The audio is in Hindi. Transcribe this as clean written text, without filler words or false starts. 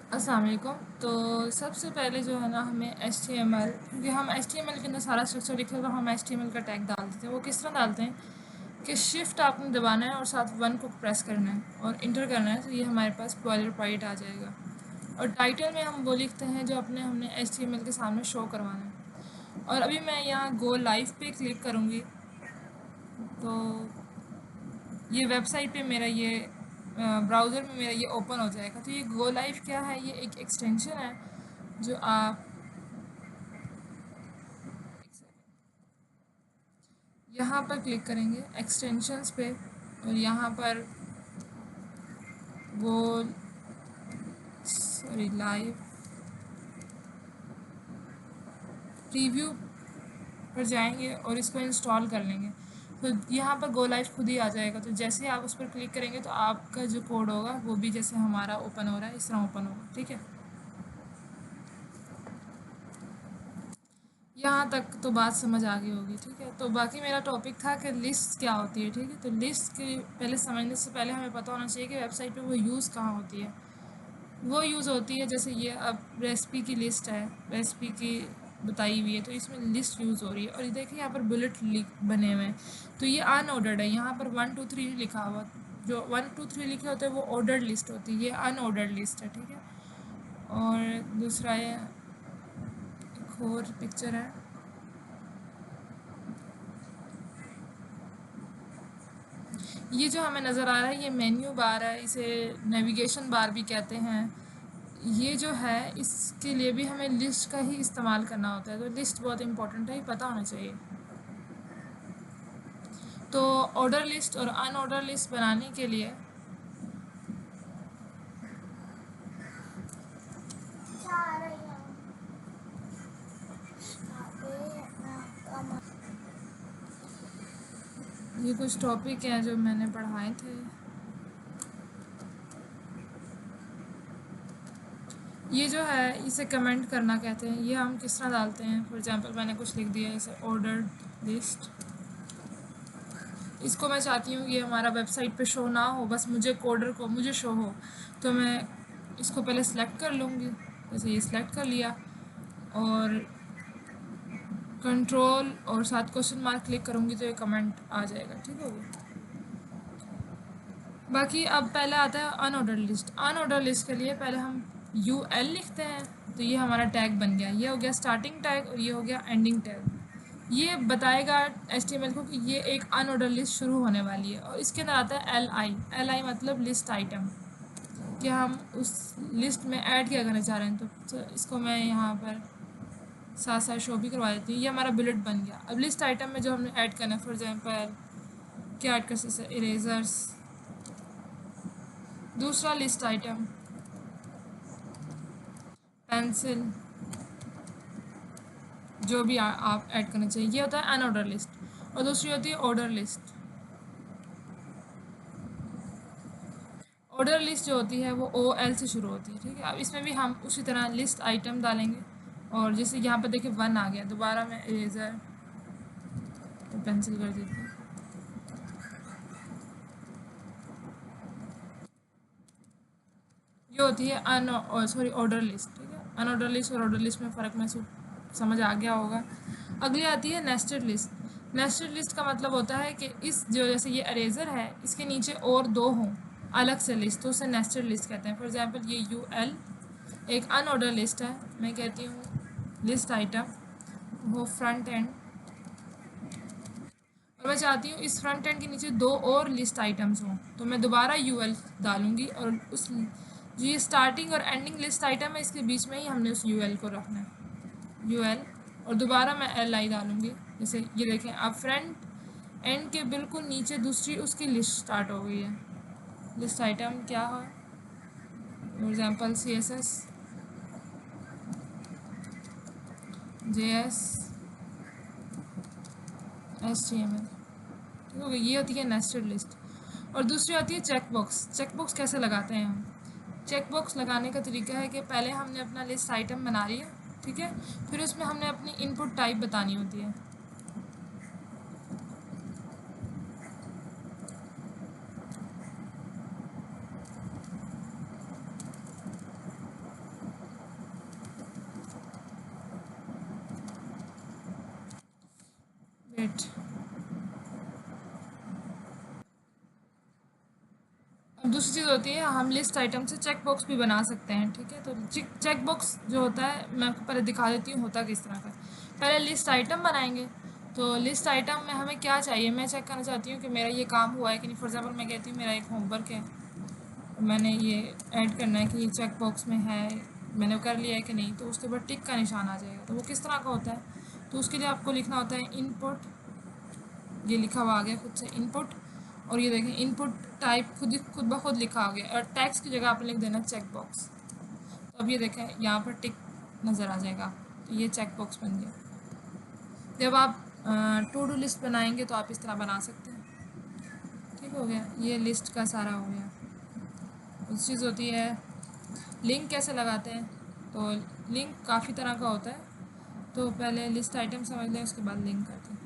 अस्सलाम वालेकुम। तो सबसे पहले जो है ना हमें HTML, क्योंकि हम HTML के अंदर सारा स्ट्रक्चर लिखे हैं तो हम HTML का टैग डाल देते हैं। वो किस तरह डालते हैं कि शिफ्ट आपने दबाना है और साथ 1 को प्रेस करना है और इंटर करना है, तो ये हमारे पास बॉयलर पॉइंट आ जाएगा। और टाइटल में हम वो लिखते हैं जो हमने HTML के सामने शो करवाना है। और अभी मैं यहाँ गो लाइव पे क्लिक करूँगी तो ये वेबसाइट पे मेरा ये ब्राउज़र में मेरा ये ओपन हो जाएगा। तो ये गो लाइव क्या है, ये एक एक्सटेंशन है जो आप यहाँ पर क्लिक करेंगे एक्सटेंशंस पे और यहाँ पर वो सॉरी लाइव प्रीव्यू पर जाएंगे और इसको इंस्टॉल कर लेंगे। तो यहाँ पर गो लाइव खुद ही आ जाएगा। तो जैसे ही आप उस पर क्लिक करेंगे तो आपका जो कोड होगा वो भी जैसे हमारा ओपन हो रहा है इस तरह ओपन होगा। ठीक है, यहाँ तक तो बात समझ आ गई होगी। ठीक है, तो बाकी मेरा टॉपिक था कि लिस्ट क्या होती है। ठीक है, तो लिस्ट के पहले समझने से पहले हमें पता होना चाहिए कि वेबसाइट पे वो यूज़ कहाँ होती है। वो यूज़ होती है जैसे ये अब रेसिपी की लिस्ट है, रेसिपी की बताई हुई है तो इसमें लिस्ट यूज़ हो रही है। और ये देखिए यहाँ पर बुलेट बने हुए हैं, तो ये अनऑर्डर्ड है। यहाँ पर 1 2 3 लिखा हुआ, जो 1 2 3 लिखे होते हैं वो ऑर्डर्ड लिस्ट होती है, ये अनऑर्डर्ड लिस्ट है। ठीक है, और दूसरा ये एक और पिक्चर है, ये जो हमें नज़र आ रहा है ये मेन्यू बार है, इसे नेविगेशन बार भी कहते हैं। ये जो है इसके लिए भी हमें लिस्ट का ही इस्तेमाल करना होता है, तो लिस्ट बहुत इंपॉर्टेंट है, ये पता होना चाहिए। तो ऑर्डर लिस्ट और अनऑर्डर लिस्ट बनाने के लिए ये कुछ टॉपिक हैं जो मैंने पढ़ाए थे। ये जो है इसे कमेंट करना कहते हैं। ये हम किस तरह डालते हैं, फॉर एग्जांपल मैंने कुछ लिख दिया इसे ऑर्डर लिस्ट, इसको मैं चाहती हूँ ये हमारा वेबसाइट पे शो ना हो, बस मुझे कोडर को मुझे शो हो। तो मैं इसको पहले सेलेक्ट कर लूँगी, जैसे ये सिलेक्ट कर लिया और कंट्रोल और साथ क्वेश्चन मार्क क्लिक करूँगी तो ये कमेंट आ जाएगा। ठीक है, बाकी अब पहले आता है अनऑर्डर लिस्ट। अनऑर्डर लिस्ट के लिए पहले हम UL लिखते हैं, तो ये हमारा टैग बन गया। ये हो गया स्टार्टिंग टैग और ये हो गया एंडिंग टैग। ये बताएगा HTML को कि ये एक अनऑर्डर लिस्ट शुरू होने वाली है। और इसके अंदर आता है LI मतलब लिस्ट आइटम, कि हम उस लिस्ट में ऐड क्या करना चाह रहे हैं। तो इसको मैं यहाँ पर साथ साथ शो भी करवा देती हूँ। ये हमारा बुलेट बन गया। अब लिस्ट आइटम में जो हमने ऐड करना है, फॉर एग्जांपल क्या ऐड कर सकते हैं, इरेजर्स। दूसरा लिस्ट आइटम पेंसिल, जो भी आप ऐड करना चाहिए। ये होता है अनऑर्डर लिस्ट। और दूसरी होती है ऑर्डर लिस्ट। ऑर्डर लिस्ट जो होती है वो OL से शुरू होती है। ठीक है, अब इसमें भी हम उसी तरह लिस्ट आइटम डालेंगे। और जैसे यहाँ पर देखिए 1 आ गया, दोबारा मैं इरेजर तो पेंसिल कर देती हूँ। ये होती है ऑर्डर लिस्ट। ठीक है, अनऑर्डर लिस्ट और ऑर्डर लिस्ट में फ़र्क में समझ आ गया होगा। अगली आती है नेस्टेड लिस्ट। नेस्टेड लिस्ट का मतलब होता है कि इस जो जैसे ये अरेजर है इसके नीचे और 2 हों अलग से लिस्ट, तो उसे नेस्टेड लिस्ट कहते हैं। फॉर एग्जांपल ये UL एक अनऑर्डर लिस्ट है, मैं कहती हूँ लिस्ट आइटम वो फ्रंट एंड, और मैं चाहती हूँ इस फ्रंट एंड के नीचे 2 और लिस्ट आइटम्स हों, तो मैं दोबारा UL डालूँगी। और उस जो ये स्टार्टिंग और एंडिंग लिस्ट आइटम है इसके बीच में ही हमने उस UL को रखना है, UL। और दोबारा मैं LI डालूँगी। जैसे ये देखें अब फ्रंट एंड के बिल्कुल नीचे दूसरी उसकी लिस्ट स्टार्ट हो गई है। लिस्ट आइटम क्या है, for example CSS JS HTML। ठीक हो गई, ये होती है नेस्टेड लिस्ट। और दूसरी आती है चेक बॉक्स। चेक बॉक्स कैसे लगाते हैं हम, चेक बॉक्स लगाने का तरीका है कि पहले हमने अपना लिस्ट आइटम बना लिया, ठीक है, फिर उसमें हमने अपनी इनपुट टाइप बतानी होती है। राइट। अब दूसरी चीज़ होती है, हम लिस्ट आइटम से चेक बॉक्स भी बना सकते हैं। ठीक है, तो चेक बॉक्स जो होता है मैं आपको पहले दिखा देती हूँ होता किस तरह का। पहले लिस्ट आइटम बनाएंगे। तो लिस्ट आइटम में हमें क्या चाहिए, मैं चेक करना चाहती हूँ कि मेरा ये काम हुआ है कि नहीं। फॉर एग्जाम्पल मैं कहती हूँ मेरा एक होमवर्क है, मैंने ये ऐड करना है कि ये चेक बॉक्स में है, मैंने कर लिया है कि नहीं। तो उसके बाद टिक का निशान आ जाएगा। तो वो किस तरह का होता है, तो उसके लिए आपको लिखना होता है इनपुट, ये लिखा हुआ आ गया खुद से इनपुट। और ये देखें इनपुट टाइप खुद ब खुद लिखा आ गया, और टैक्स की जगह आपने लिख देना चेक बॉक्स। तो अब ये देखें यहाँ पर टिक नज़र आ जाएगा, तो ये चेक बॉक्स बन गया। जब आप टू डू लिस्ट बनाएंगे तो आप इस तरह बना सकते हैं। ठीक हो गया, ये लिस्ट का सारा हो गया। उस चीज़ होती है लिंक कैसे लगाते हैं। तो लिंक काफ़ी तरह का होता है, तो पहले लिस्ट आइटम समझ लें, उसके बाद लिंक करते हैं।